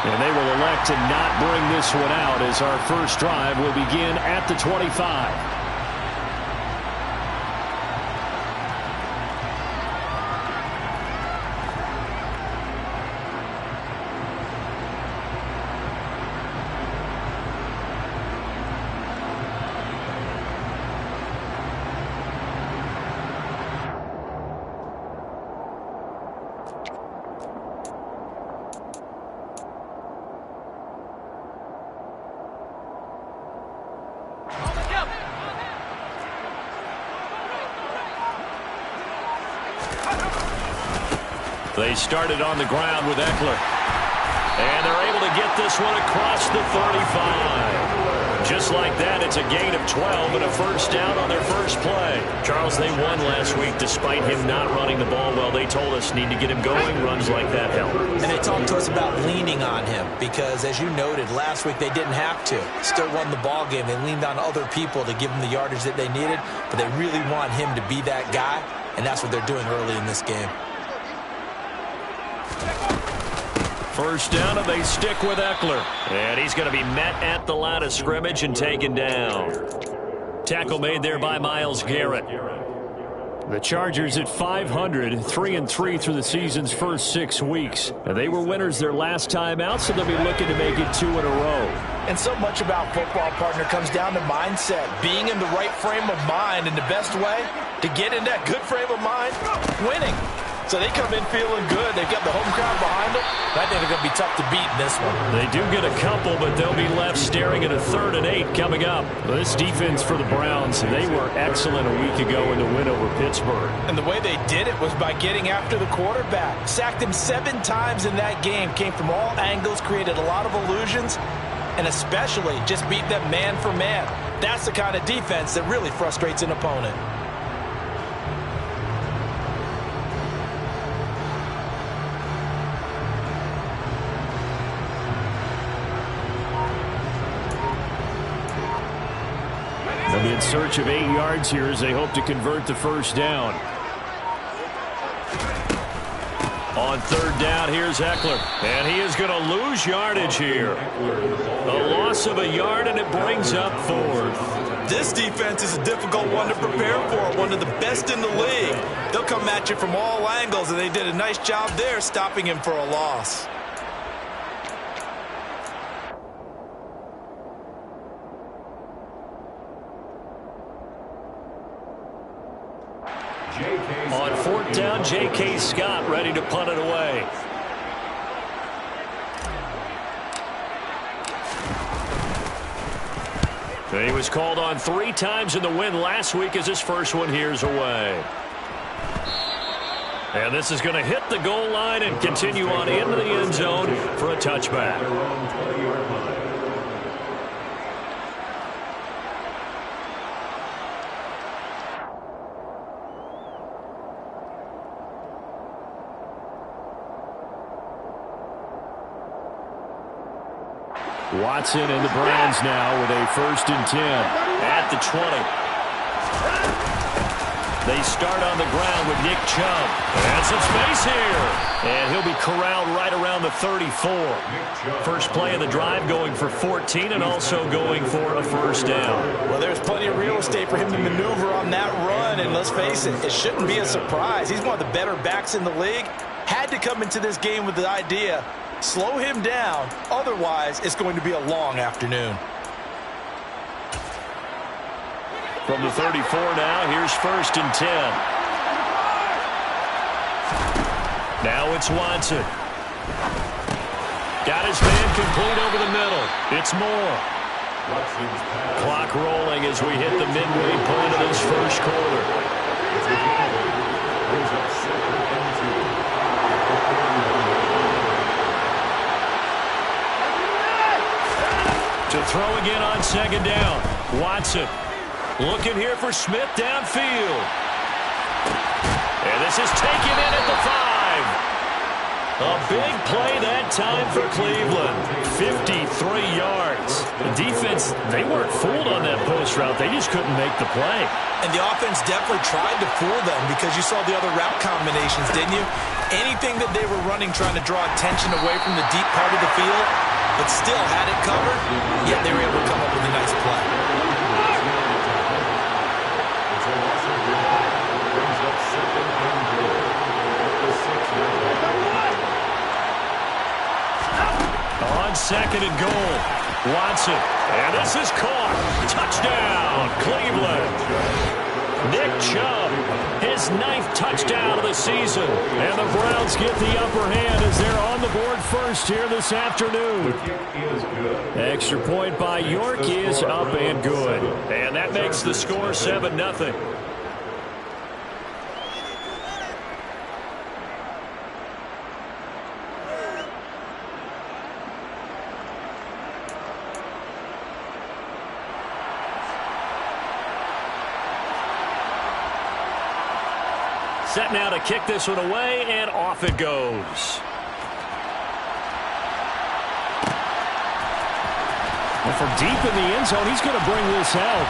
And they will elect to not bring this one out as our first drive will begin at the 25. They started on the ground with Eckler. And they're able to get this one across the 35. Just like that, it's a gain of 12 and a first down on their first play. Charles, they won last week despite him not running the ball well. They told us need to get him going. Runs like that help. And they talked to us about leaning on him because, as you noted, last week they didn't have to. Still won the ball game. They leaned on other people to give them the yardage that they needed, but they really want him to be that guy, and that's what they're doing early in this game. First down, and they stick with Eckler. And he's going to be met at the line of scrimmage and taken down. Tackle made there by Myles Garrett. The Chargers at 500, 3-3 through the season's first 6 weeks. And they were winners their last time out, so they'll be looking to make it 2 in a row. And so much about football, partner, comes down to mindset. Being in the right frame of mind, and the best way to get in that good frame of mind, winning. So they come in feeling good. They've got the home crowd behind them. I think they're going to be tough to beat in this one. They do get a couple, but they'll be left staring at a 3rd and 8 coming up. This defense for the Browns, they were excellent a week ago in the win over Pittsburgh. And the way they did it was by getting after the quarterback. Sacked him 7 times in that game. Came from all angles, created a lot of illusions, and especially just beat them man for man. That's the kind of defense that really frustrates an opponent. They'll be in search of 8 yards here as they hope to convert the first down. On 3rd down, here's Eckler. And he is going to lose yardage here. A loss of a yard, and it brings up 4th. This defense is a difficult one to prepare for, one of the best in the league. They'll come at you from all angles, and they did a nice job there stopping him for a loss. On 4th down, J.K. Scott ready to punt it away. He was called on 3 times in the win last week as his first one here's away. And this is going to hit the goal line and continue on into the end zone for a touchback. Watson and the Browns now with a 1st and 10 at the 20. They start on the ground with Nick Chubb. And some space here. And he'll be corralled right around the 34. First play of the drive going for 14 and also going for a first down. Well, there's plenty of real estate for him to maneuver on that run. And let's face it, it shouldn't be a surprise. He's one of the better backs in the league. Had to come into this game with the idea, slow him down, otherwise it's going to be a long afternoon. From the 34 now, here's 1st and 10. Now it's Watson. Got his man complete over the middle. It's Moore. Clock rolling as we hit the midway point of this first quarter. To throw again on 2nd down. Watson looking here for Smith downfield. And this is taken in at the 5. A big play that time for Cleveland. 53 yards. The defense, they weren't fooled on that post route. They just couldn't make the play. And the offense definitely tried to fool them because you saw the other route combinations, didn't you? Anything that they were running trying to draw attention away from the deep part of the field, but still had it covered, yet they were able to come up with a nice play. On second and goal, Watson. And this is caught. Touchdown, Cleveland. Nick Chubb, his 9th touchdown of the season. And the Browns get the upper hand as they're on the board first here this afternoon. Extra point by York is up and good. And that makes the score 7-0. Set now to kick this one away, and off it goes. And from deep in the end zone, he's going to bring this out.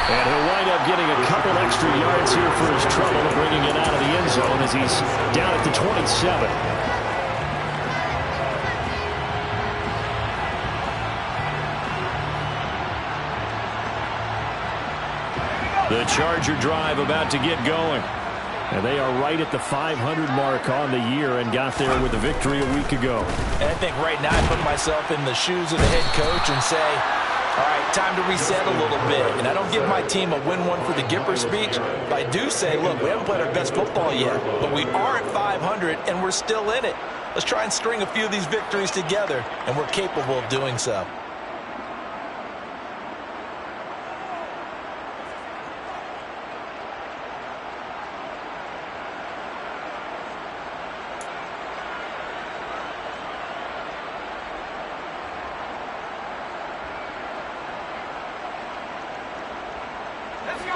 And he'll wind up getting a couple extra yards here for his trouble, bringing it out of the end zone as he's down at the 27. The Charger drive about to get going. And they are right at the 500 mark on the year and got there with a victory a week ago. And I think right now I put myself in the shoes of the head coach and say, all right, time to reset a little bit. And I don't give my team a win one for the Gipper speech, but I do say, look, we haven't played our best football yet, but we are at 500 and we're still in it. Let's try and string a few of these victories together, and we're capable of doing so.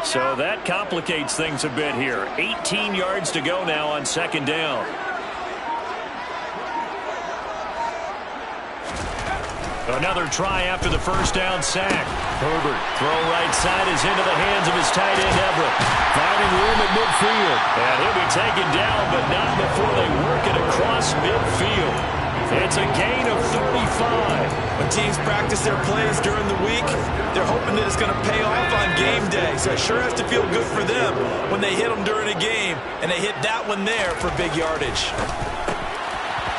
So that complicates things a bit here. 18 yards to go now on second down. Another try after the first down sack. Herbert, throw right side is into the hands of his tight end, Everett. Finding room at midfield. And he'll be taken down, but not before they work it across midfield. It's a gain of 35. When teams practice their plays during the week, they're hoping that it's going to pay off on game day. So it sure has to feel good for them when they hit them during a game, and they hit that one there for big yardage.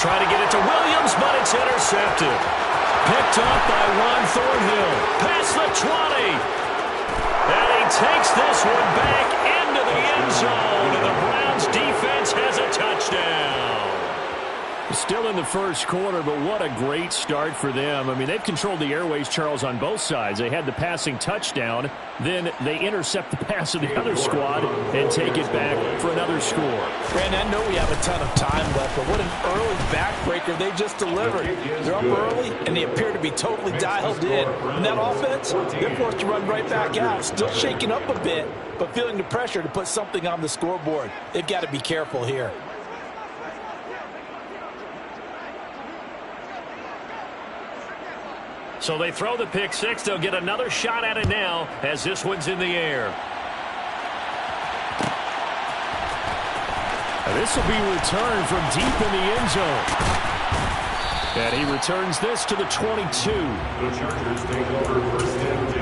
Try to get it to Williams, but it's intercepted. Picked up by Ron Thornhill. Past the 20. And he takes this one back into the end zone, and the Browns defense has a touchdown. Still in the first quarter, but what a great start for them. I mean, they've controlled the airways, Charles, on both sides. They had the passing touchdown. Then they intercept the pass of the other squad and take it back for another score. Brandon, I know we have a ton of time left, but what an early backbreaker they just delivered. They're up early, and they appear to be totally dialed in. And that offense, they're forced to run right back out. Still shaking up a bit, but feeling the pressure to put something on the scoreboard. They've got to be careful here. So they throw the pick six. They'll get another shot at it now as this one's in the air. And this will be returned from deep in the end zone. And he returns this to the 22. The Chargers take over first and 10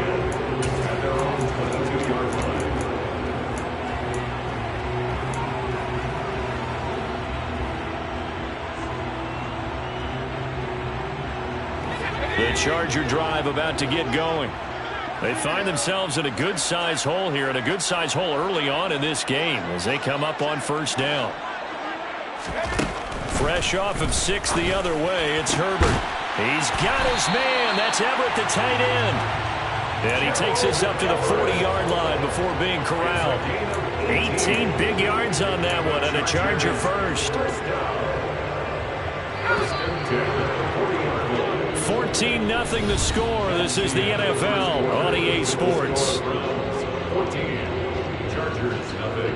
at their own 22-yard line. The Charger drive about to get going. They find themselves in a good-sized hole here, and a good-sized hole early on in this game as they come up on first down. Fresh off of 6 the other way, it's Herbert. He's got his man. That's Everett, the tight end. And he takes this up to the 40-yard line before being corralled. 18 big yards on that one, and a Charger first. 14-0 the score. This is the NFL on EA Sports. 14, Chargers, nothing.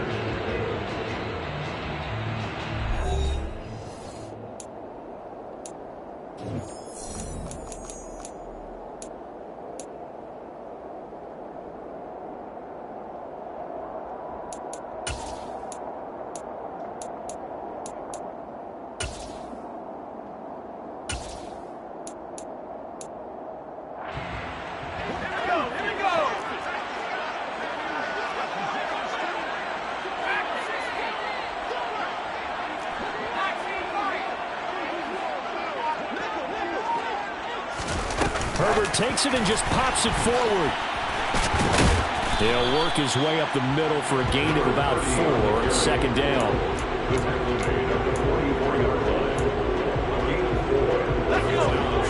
Herbert takes it and just pops it forward. He'll work his way up the middle for a gain of about 4. Second down.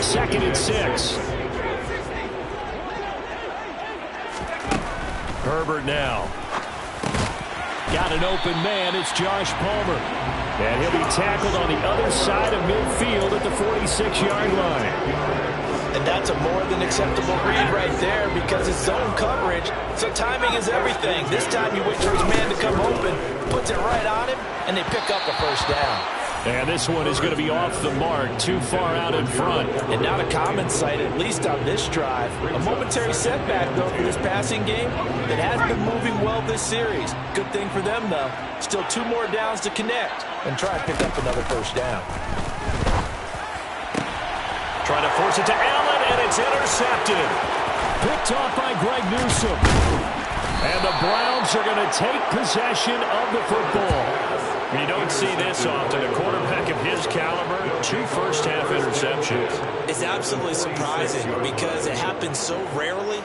Second and 6. Herbert now. Got an open man. It's Josh Palmer. And he'll be tackled on the other side of midfield at the 46-yard line. And that's a more than acceptable read right there because it's zone coverage, so timing is everything. This time you wait for his man to come open, puts it right on him, and they pick up a first down. And this one is going to be off the mark, too far out in front. And not a common sight, at least on this drive. A momentary setback, though, for this passing game that has been moving well this series. Good thing for them, though. Still 2 more downs to connect and try and pick up another first down. Trying to force it to Allen, and it's intercepted. Picked off by Greg Newsome. And the Browns are going to take possession of the football. You don't see this often. A quarterback of his caliber, 2 first-half interceptions. It's absolutely surprising because it happens so rarely.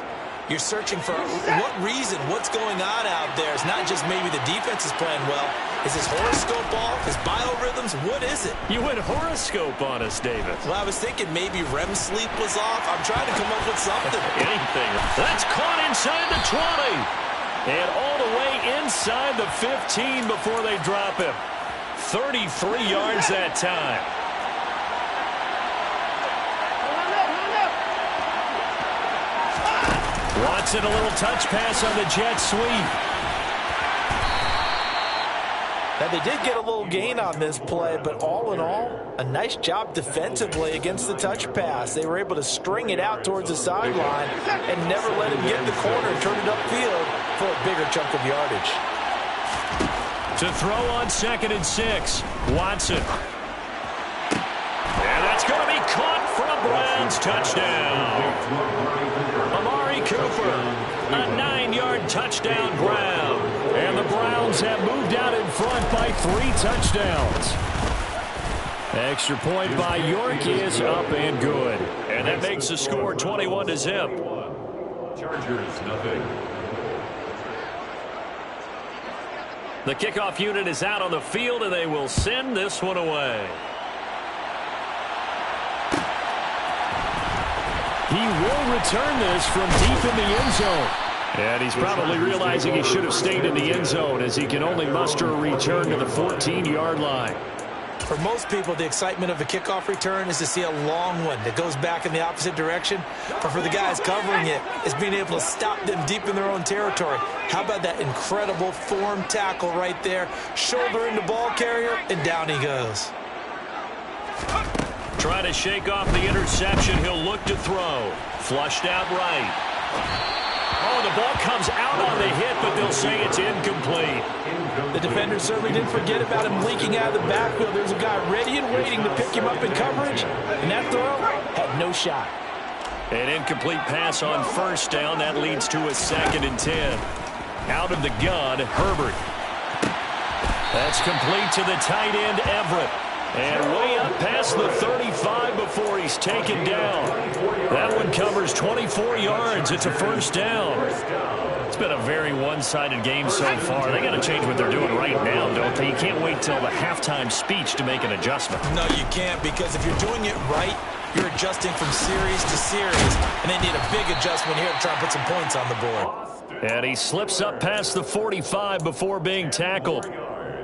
You're searching for what reason, what's going on out there. It's not just maybe the defense is playing well. Is his horoscope off? His biorhythms? What is it? You went horoscope on us, David. Well, I was thinking maybe REM sleep was off. I'm trying to come up with something. Anything. That's caught inside the 20. And all the way inside the 15 before they drop him. 33 yards that time. Watson, a little touch pass on the jet sweep. Now, they did get a little gain on this play, but all in all, a nice job defensively against the touch pass. They were able to string it out towards the sideline and never let him get in the corner and turn it upfield for a bigger chunk of yardage. To throw on 2nd and 6, Watson. And that's going to be caught for a Browns touchdown. Amari Cooper, a 9-yard touchdown Brown. And the Browns have moved out in front by 3 touchdowns. Extra point by York is up and good. And that makes the score 21-0. Chargers, nothing. The kickoff unit is out on the field, and they will send this one away. He will return this from deep in the end zone. And he's probably realizing he should have stayed in the end zone as he can only muster a return to the 14-yard line. For most people, the excitement of a kickoff return is to see a long one that goes back in the opposite direction. But for the guys covering it, it's being able to stop them deep in their own territory. How about that incredible form tackle right there? Shoulder into ball carrier, and down he goes. Trying to shake off the interception. He'll look to throw. Flushed out right. Oh, the ball comes out on the hit, but they'll say it's incomplete. The defender certainly didn't forget about him leaking out of the backfield. There's a guy ready and waiting to pick him up in coverage, and that throw had no shot. An incomplete pass on first down. That leads to a 2nd and 10. Out of the gun, Herbert. That's complete to the tight end, Everett. And way up past the 35 before he's taken down. That one covers 24 yards. It's a first down. It's been a very one-sided game so far. They got to change what they're doing right now, don't they? You can't wait till the halftime speech to make an adjustment. No, you can't, because if you're doing it right, you're adjusting from series to series, and they need a big adjustment here to try and put some points on the board. And he slips up past the 45 before being tackled.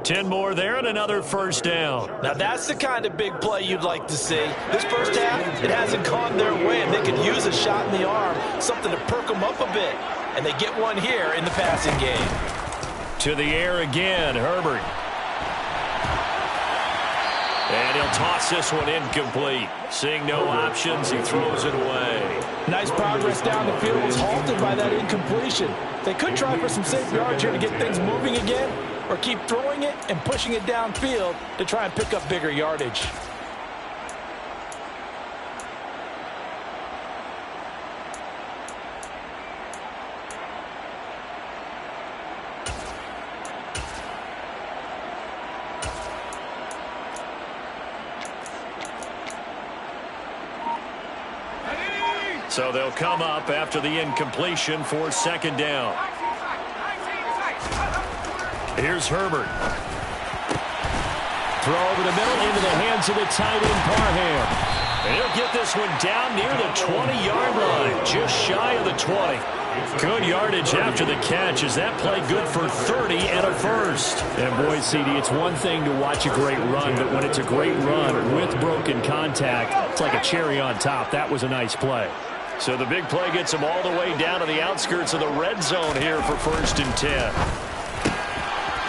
10 more there and another first down. Now that's the kind of big play you'd like to see. This first half, it hasn't gone their way, and they could use a shot in the arm, something to perk them up a bit. And they get one here in the passing game. To the air again, Herbert. And he'll toss this one incomplete. Seeing no options, he throws it away. Nice progress down the field was halted by that incompletion. They could try for some safe yards here to get things moving again, or keep throwing it and pushing it downfield to try and pick up bigger yardage. So they'll come up after the incompletion for second down. Here's Herbert. Throw over the middle into the hands of the tight end, Parham. And he'll get this one down near the 20-yard line, just shy of the 20. Good yardage after the catch. Is that play good for 30 and a first? And boy, CD, it's one thing to watch a great run, but when it's a great run with broken contact, it's like a cherry on top. That was a nice play. So the big play gets him all the way down to the outskirts of the red zone here for 1st and 10.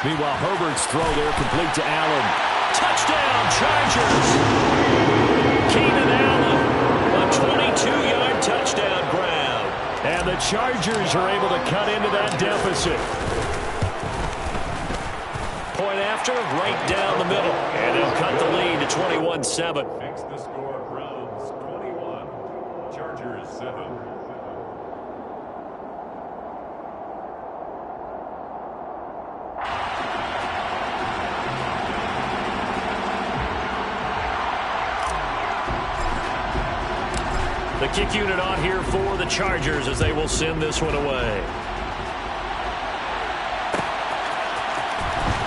Meanwhile, Herbert's throw there complete to Allen. Touchdown, Chargers! Keenan Allen, a 22-yard touchdown grab. And the Chargers are able to cut into that deficit. Point after, right down the middle. And they'll cut the lead to 21-7. Makes the score Browns 21, Chargers 7. The kick unit on here for the Chargers as they will send this one away.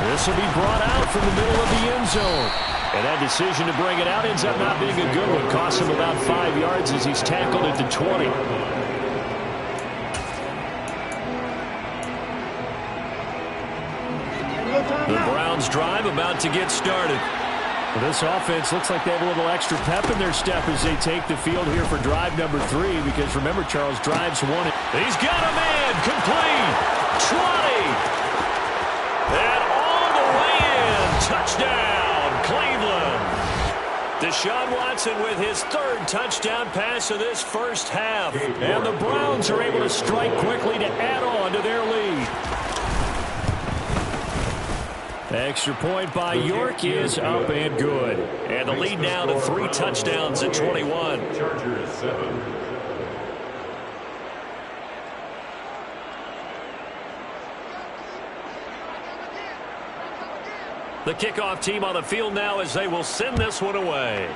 This will be brought out from the middle of the end zone. And that decision to bring it out ends up not being a good one. Costs him about 5 yards as he's tackled at the 20. The Browns drive about to get started. Well, this offense looks like they have a little extra pep in their step as they take the field here for drive number 3, because remember, Charles, drives 1. He's got a man, complete, 20, and all the way in, touchdown, Cleveland. Deshaun Watson with his 3rd touchdown pass of this first half, and the Browns are able to strike quickly to add on to their lead. Extra point by York is up and good. And the lead now to 3 touchdowns at 21. Chargers 7. The kickoff team on the field now as they will send this one away.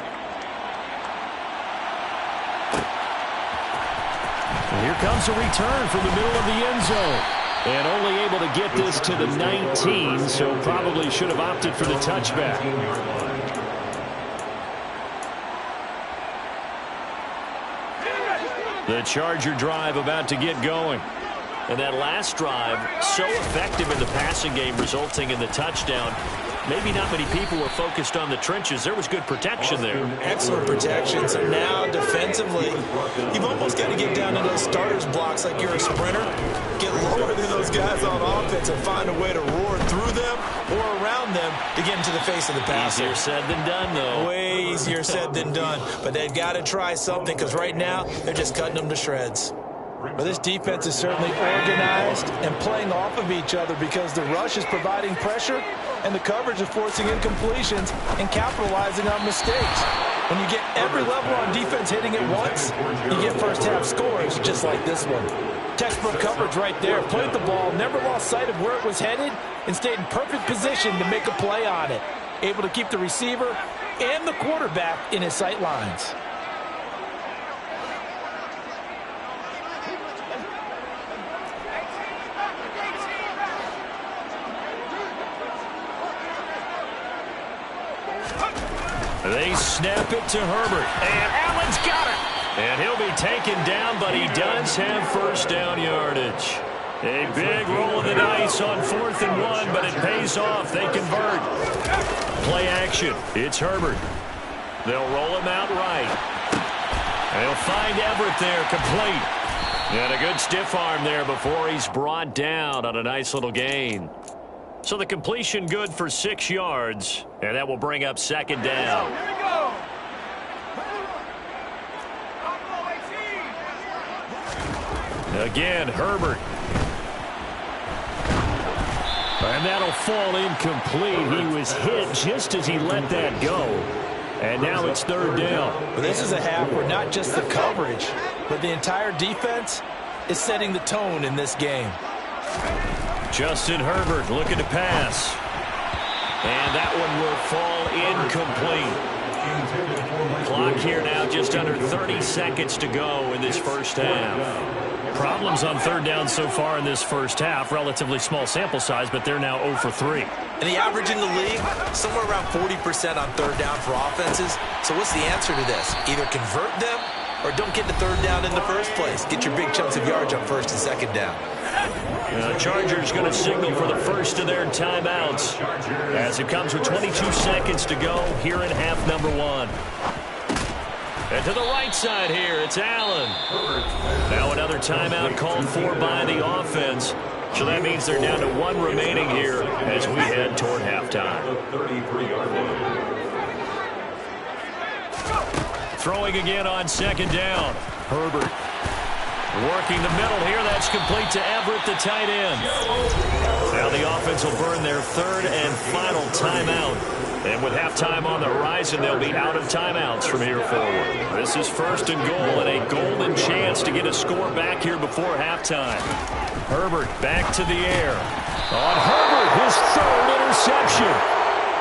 And here comes a return from the middle of the end zone. And only able to get this to the 19, so probably should have opted for the touchback. The Charger drive about to get going. And that last drive, so effective in the passing game, resulting in the touchdown. Maybe not many people were focused on the trenches. There was good protection there. Excellent protection. So now, defensively, you've almost got to get down to those starters blocks like you're a sprinter. Get lower than those guys on offense and find a way to roar through them or around them to get into the face of the passer. Easier said than done, though. Way easier said than done. But they've got to try something, because right now, they're just cutting them to shreds. But this defense is certainly organized and playing off of each other, because the rush is providing pressure and the coverage is forcing incompletions and capitalizing on mistakes. When you get every level on defense hitting it once, you get first-half scores just like this one. Textbook coverage right there. Played the ball, never lost sight of where it was headed, and stayed in perfect position to make a play on it. Able to keep the receiver and the quarterback in his sight lines. They snap it to Herbert, and Allen's got it. And he'll be taken down, but he does have first down yardage. A big roll of the dice on 4th and 1, but it pays off. They convert. Play action. It's Herbert. They'll roll him out right. They'll find Everett there, complete. And a good stiff arm there before he's brought down on a nice little gain. So the completion good for 6 yards, and that will bring up second down. Here we go. Again, Herbert. And that'll fall incomplete. He was hit just as he let that go. And now it's third down. But this is a half where not just the coverage, but the entire defense is setting the tone in this game. Justin Herbert looking to pass. And that one will fall incomplete. Clock here now just under 30 seconds to go in this first half. Problems on third down so far in this first half. Relatively small sample size, but they're now 0 for 3. And the average in the league, somewhere around 40% on third down for offenses. So what's the answer to this? Either convert them or don't get the third down in the first place. Get your big chunks of yards on first and second down. Chargers going to signal for the first of their timeouts as it comes with 22 seconds to go here in half number 1. And to the right side here, it's Allen. Now another timeout called for by the offense. So that means they're down to 1 remaining here as we head toward halftime. Throwing again on second down. Herbert working the middle here. That's complete to Everett, the tight end. Now the offense will burn their third and final timeout. And with halftime on the horizon, they'll be out of timeouts from here forward. This is first and goal and a golden chance to get a score back here before halftime. Herbert back to the air. On Herbert, his third interception.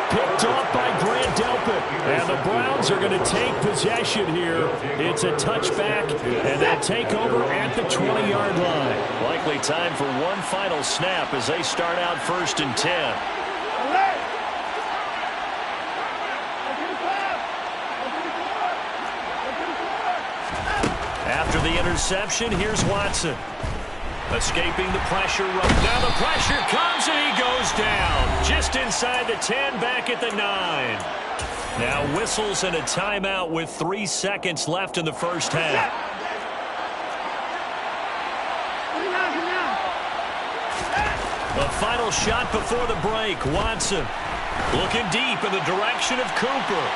Picked off by Grant Delpit. And the Browns are going to take possession here. It's a touchback, and they'll take over at the 20-yard line. Likely time for one final snap as they start out first and 10. After the interception, here's Watson. Escaping the pressure. Now the pressure comes and he goes down. Just inside the 10, back at the 9. Now whistles and a timeout with 3 seconds left in the first half. A final shot before the break. Watson looking deep in the direction of Cooper.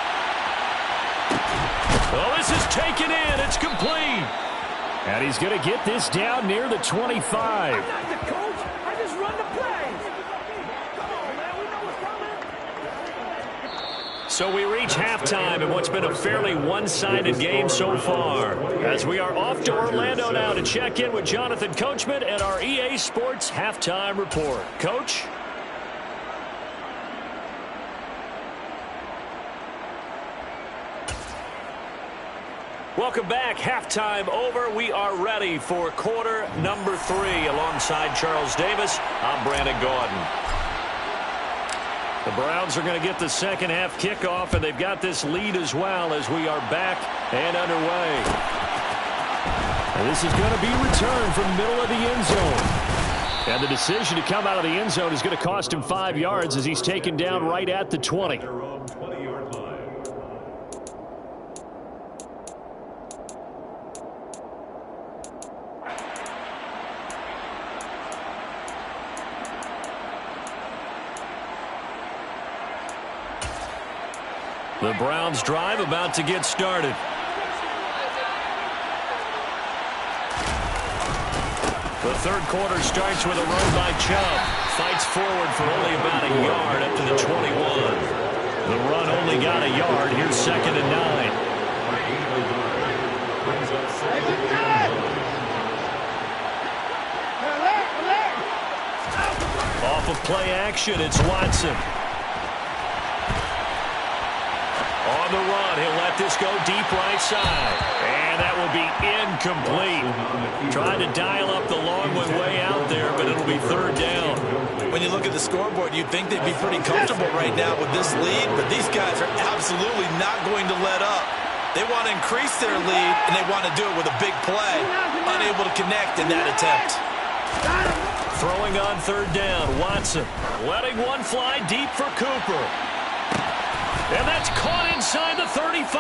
Oh, this is taken in. It's complete. And he's going to get this down near the 25. I'm not the coach. I just run the plays. Come on, man. We know what's coming. So we reach halftime in what's been a fairly one-sided game so far. As we are off to Orlando now to check in with Jonathan Coachman and our EA Sports Halftime Report. Coach? Welcome back. Halftime over. We are ready for quarter number 3. Alongside Charles Davis, I'm Brandon Gordon. The Browns are going to get the second half kickoff, and they've got this lead as well as we are back and underway. And this is going to be returned from the middle of the end zone. And the decision to come out of the end zone is going to cost him 5 yards as he's taken down right at the 20. The Browns drive about to get started. The third quarter starts with a run by Chubb. Fights forward for only about a yard up to the 21. The run only got a yard. Here's second and 9. Off of play action, it's Watson. On the run, he'll let this go deep right side. And that will be incomplete. Trying to dial up the long one way out there, but it'll be third down. When you look at the scoreboard, you'd think they'd be pretty comfortable right now with this lead, but these guys are absolutely not going to let up. They want to increase their lead, and they want to do it with a big play. Unable to connect in that attempt. Throwing on third down, Watson letting one fly deep for Cooper. And that's caught inside the 35.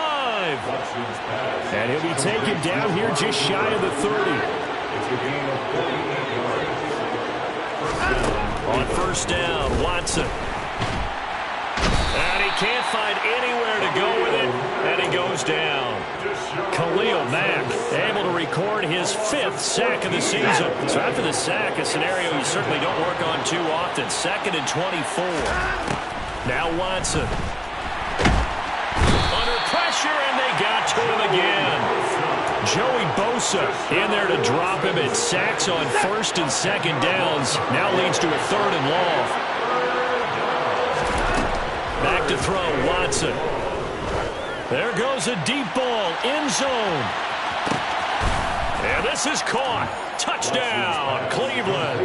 And he'll be taken down here just shy of the 30. On first down, Watson. And he can't find anywhere to go with it, and he goes down. Khalil Mack able to record his 5th sack of the season. So after the sack, a scenario you certainly don't work on too often. 2nd and 24. Now Watson. Under pressure, and they got to him again. Joey Bosa in there to drop him, and sacks on 1st and 2nd downs. Now leads to a 3rd and long. Back to throw, Watson. There goes a deep ball, end zone. And this is caught. Touchdown, Cleveland.